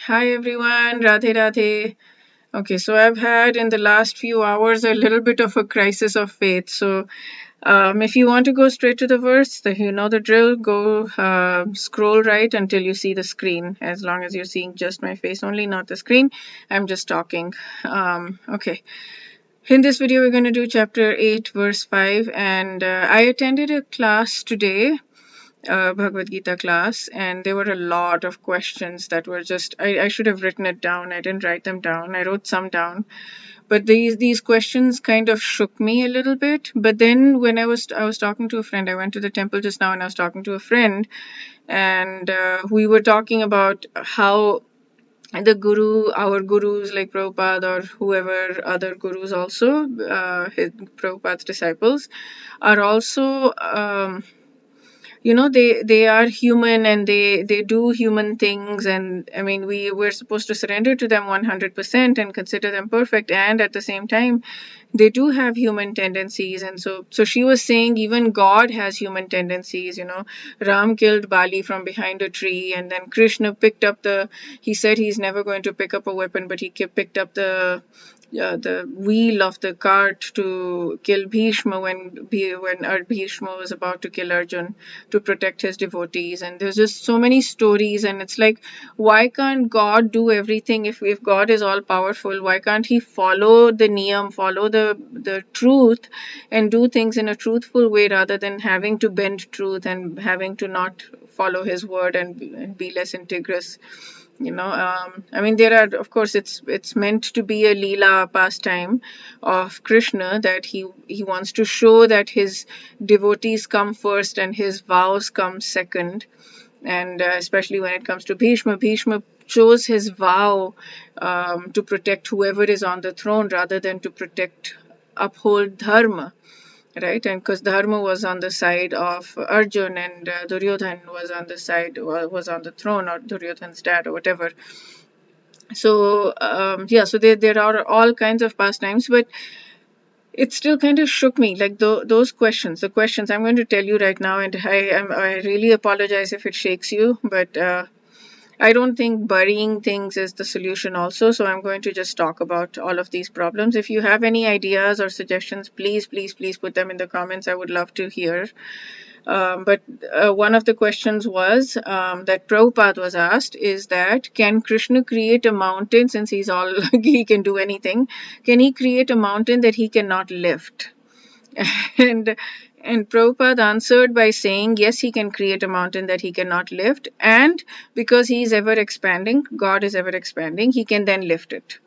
Hi everyone, Radhe Radhe. Okay, so I've had in the last few hours a little bit of a crisis of faith. So, if you want to go straight to the verse, you know the drill. Go scroll right until you see the screen. As long as you're seeing just my face only, not the screen, I'm just talking. Okay. In this video, we're going to do chapter 8, verse 5. And I attended a class today, Bhagavad Gita class, and there were a lot of questions that were just I should have written it down. I didn't write them down. I wrote some down, but these questions kind of shook me a little bit. But then when I was talking to a friend, I went to the temple just now, and I was talking to a friend, and we were talking about how the guru, our gurus like Prabhupada or whoever other gurus also, Prabhupada's disciples, are also they are human, and they do human things, and I mean we're supposed to surrender to them 100% and consider them perfect, and at the same time they do have human tendencies. And so she was saying even God has human tendencies. Ram killed Bali from behind a tree, and then Krishna picked up he said he's never going to pick up a weapon, but he picked up the wheel of the cart to kill Bhishma when Bhishma was about to kill Arjun to protect his devotees. And there's just so many stories, and it's like, why can't God do everything? If God is all powerful, why can't he follow the niyam, follow the truth, and do things in a truthful way, rather than having to bend truth and having to not follow his word and be less integrous? I mean, there are, of course, it's meant to be a leela pastime of Krishna, that he wants to show that his devotees come first and his vows come second. And especially when it comes to Bhishma chose his vow to protect whoever is on the throne, rather than to uphold dharma, right? And because dharma was on the side of Arjun, and Duryodhan was on the side, was on the throne, or Duryodhan's dad or whatever. So yeah, so there are all kinds of pastimes, but it still kind of shook me, like those questions, the questions I'm going to tell you right now. And I really apologize if it shakes you, but I don't think burying things is the solution also. So I'm going to just talk about all of these problems. If you have any ideas or suggestions, please put them in the comments. I would love to hear. But one of the questions was that Prabhupada was asked is that, can Krishna create a mountain, since he can do anything? Can he create a mountain that he cannot lift? and and Prabhupada answered by saying, yes, he can create a mountain that he cannot lift, and because he is ever expanding, God is ever expanding, he can then lift it.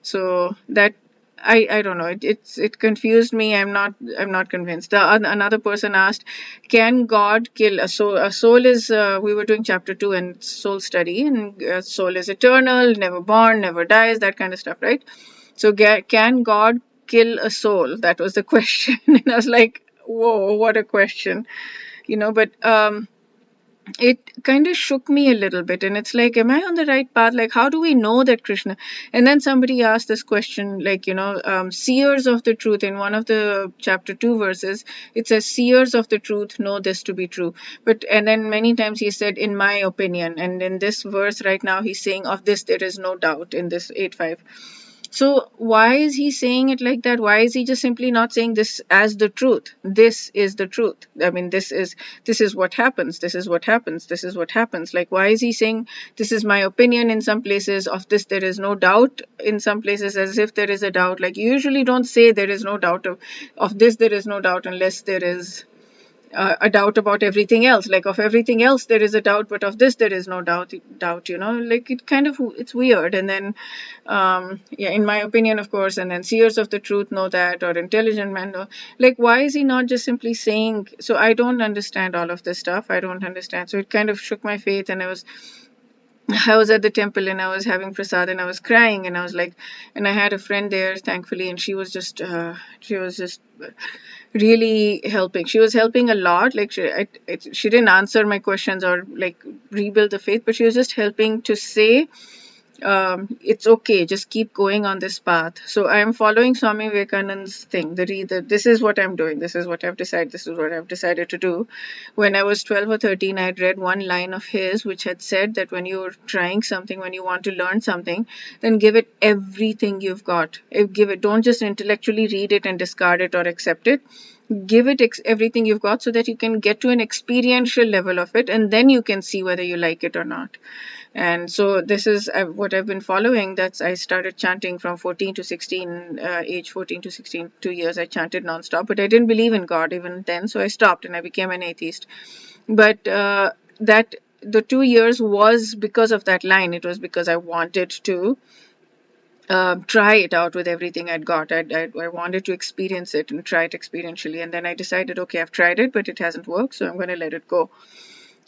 So that, I don't know, it confused me. I'm not convinced. Another person asked, can God kill a soul? A soul is, we were doing chapter 2 and soul study, and soul is eternal, never born, never dies, that kind of stuff, right? So can God kill a soul? That was the question. And I was like, whoa, what a question. But it kind of shook me a little bit, and it's like, am I on the right path? Like, how do we know that Krishna? And then somebody asked this question, like, seers of the truth, in one of the chapter 2 verses, it says seers of the truth know this to be true. And then many times he said, in my opinion. And in this verse right now, he's saying, of this there is no doubt, in this 8:5. So why is he saying it like that? Why is he just simply not saying this as the truth? This is the truth. I mean, this is what happens. This is what happens. This is what happens. Like, why is he saying this is my opinion in some places, of this there is no doubt in some places, as if there is a doubt? Like, you usually don't say there is no doubt of this there is no doubt, unless there is a doubt about everything else. Like, of everything else there is a doubt, but of this there is no doubt. Like, it's weird. And then yeah, in my opinion, of course, and then seers of the truth know that, or intelligent men know. Like, why is he not just simply saying? So I don't understand all of this stuff. I don't understand. So it kind of shook my faith, and I was at the temple, and I was having prasad, and I was crying, and I was like, and I had a friend there, thankfully, and she was just really helping. She was helping a lot. Like, she didn't answer my questions or like rebuild the faith, but she was just helping to say it's okay, just keep going on this path. So I'm following Swami Vivekananda's thing. This is what I'm doing. This is what I've decided. This is what I've decided to do. When I was 12 or 13, I'd read one line of his which had said that when you're trying something, when you want to learn something, then give it everything you've got. Give it. Don't just intellectually read it and discard it or accept it. Give it everything you've got so that you can get to an experiential level of it, and then you can see whether you like it or not. And so this is what I've been following. That's I started chanting from 14 to 16, age 14 to 16, 2 years. I chanted nonstop, but I didn't believe in God even then, so I stopped and I became an atheist. But that the 2 years was because of that line. It was because I wanted to try it out with everything I'd got. I wanted to experience it and try it experientially. And then I decided, okay, I've tried it, but it hasn't worked, so I'm going to let it go.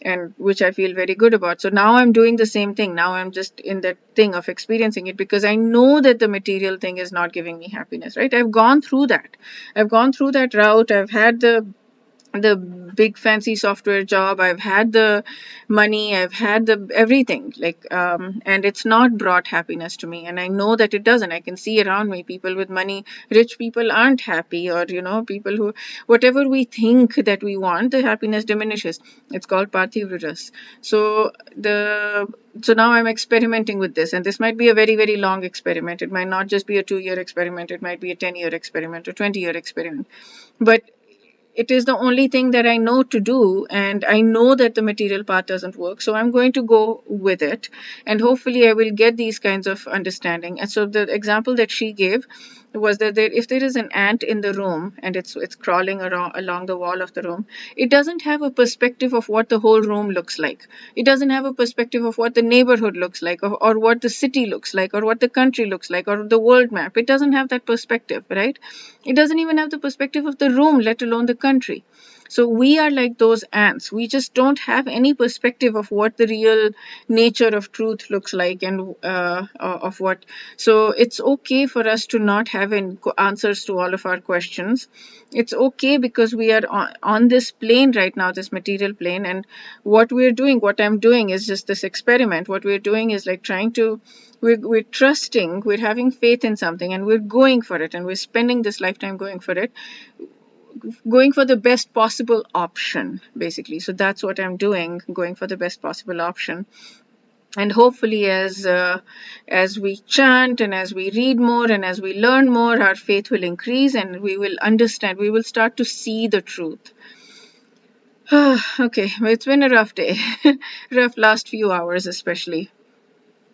And which I feel very good about. So now I'm doing the same thing. Now I'm just in that thing of experiencing it because I know that the material thing is not giving me happiness, right? I've gone through that. I've gone through that route. I've had the big fancy software job, I've had the money, I've had the everything, like and it's not brought happiness to me, and I know that it doesn't. I can see around me people with money, rich people aren't happy, or people who, whatever we think that we want, the happiness diminishes. It's called parthiv rajas. So now I'm experimenting with this, and this might be a very, very long experiment. It might not just be a 2-year experiment, it might be a 10-year experiment or 20-year experiment, but it is the only thing that I know to do, and I know that the material part doesn't work, so I'm going to go with it, and hopefully I will get these kinds of understanding. And so the example that she gave was that if there is an ant in the room and it's crawling along the wall of the room, it doesn't have a perspective of what the whole room looks like. It doesn't have a perspective of what the neighborhood looks like, or what the city looks like, or what the country looks like, or the world map. It doesn't have that perspective, right? It doesn't even have the perspective of the room, let alone the country. So we are like those ants. We just don't have any perspective of what the real nature of truth looks like, and of what. So it's okay for us to not have answers to all of our questions. It's okay because we are on this plane right now, this material plane, and what I'm doing is just this experiment. What we're doing is like trying to, we're trusting, we're having faith in something, and we're going for it, and we're spending this lifetime going for it, going for the best possible option, basically. So that's what I'm doing, going for the best possible option. And hopefully as we chant and as we read more and as we learn more, our faith will increase and we will understand, we will start to see the truth. Okay, well, it's been a rough day. Rough last few hours especially.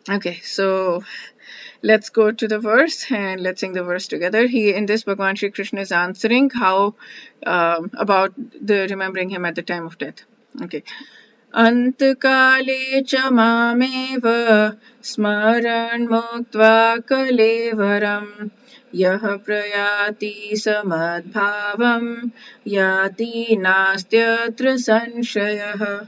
Okay, so let's go to the verse and let's sing the verse together. In this, Bhagwan Shri Krishna is answering how about the remembering him at the time of death. Okay. Antakale cha mameva smaran muktva kalevaram yah prayati samadbhavam yati nastyatra sanshayah.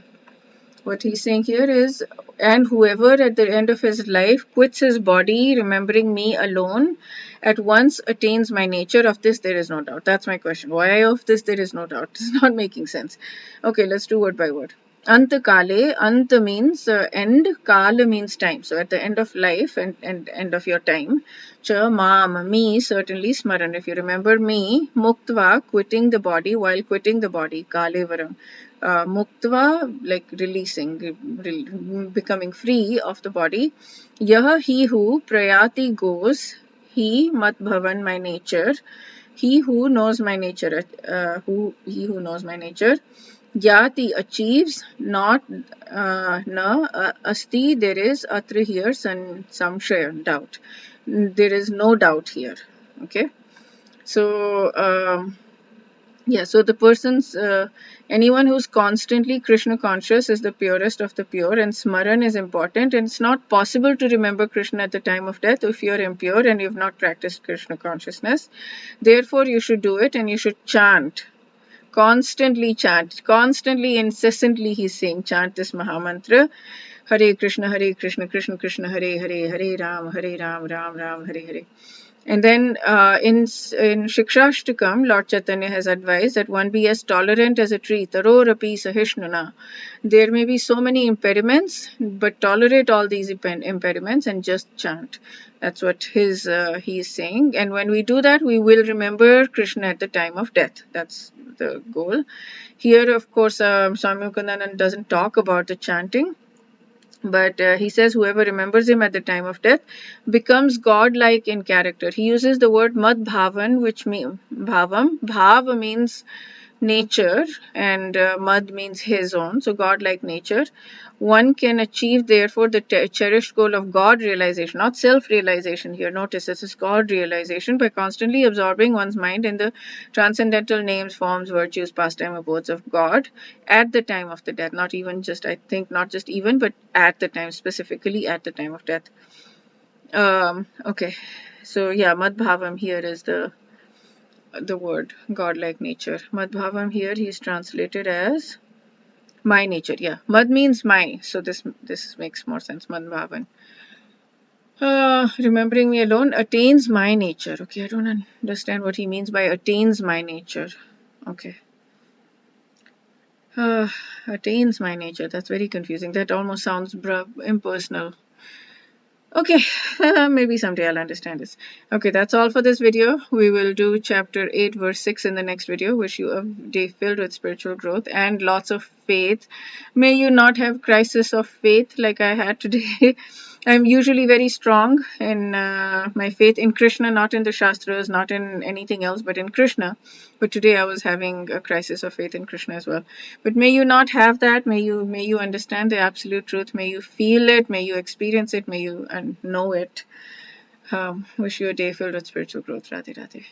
What he's saying here is, and whoever at the end of his life quits his body, remembering me alone, at once attains my nature. Of this there is no doubt. That's my question. Why of this there is no doubt? It's not making sense. Okay, let's do word by word. Anta kale, anta means end, kala means time. So at the end of life and end of your time. Cha mam, me, certainly smaran. If you remember me, muktva, quitting the body, while quitting the body, kalevaram. Muktva, like releasing, becoming free of the body. Yah, he who, prayati goes, he, mat bhavan, my nature, he who knows my nature, he who knows my nature, yati achieves, not asti, there is, atra here, samshaya, doubt. There is no doubt here. Okay. So, yeah, so the person's, anyone who's constantly Krishna conscious is the purest of the pure, and smaran is important, and it's not possible to remember Krishna at the time of death if you're impure and you've not practiced Krishna consciousness. Therefore, you should do it, and you should chant. Constantly chant, constantly, incessantly he's saying, chant this Mahamantra. Hare Krishna, Krishna Krishna, Hare Hare, Hare Ram, Ram Ram, Hare Hare. And then in Shikshashtakam, Lord Chaitanya has advised that one be as tolerant as a tree, tarorapi sahishnuna. There may be so many impediments, but tolerate all these impediments and just chant. That's what he is saying. And when we do that, we will remember Krishna at the time of death. That's the goal. Here, of course, Swami Mukundanand doesn't talk about the chanting, but he says whoever remembers him at the time of death becomes godlike in character. He uses the word mad bhavan, which means bhavam. Bhav means nature, and mad means his own, so godlike nature. One can achieve, therefore, the cherished goal of God realization, not self realization here. Notice this is God realization by constantly absorbing one's mind in the transcendental names, forms, virtues, pastime, abodes of God at the time of the death. Not even just, I think, not just even, but at the time, specifically at the time of death. Okay, so yeah, Madbhavam here is the word godlike nature. Madbhavam here he is translated as my nature. Yeah, Mad means my, so this makes more sense. Madbhavan. Remembering me alone attains my nature. Okay, I don't understand what he means by attains my nature. Okay. Attains my nature. That's very confusing. That almost sounds impersonal. Okay, maybe someday I'll understand this. Okay, that's all for this video. We will do chapter 8, verse 6 in the next video. Wish you a day filled with spiritual growth and lots of faith. May you not have crisis of faith like I had today. I'm usually very strong in my faith in Krishna, not in the Shastras, not in anything else, but in Krishna. But today I was having a crisis of faith in Krishna as well. But may you not have that. May you understand the absolute truth. May you feel it. May you experience it. May you know it. Wish you a day filled with spiritual growth. Radhe Radhe.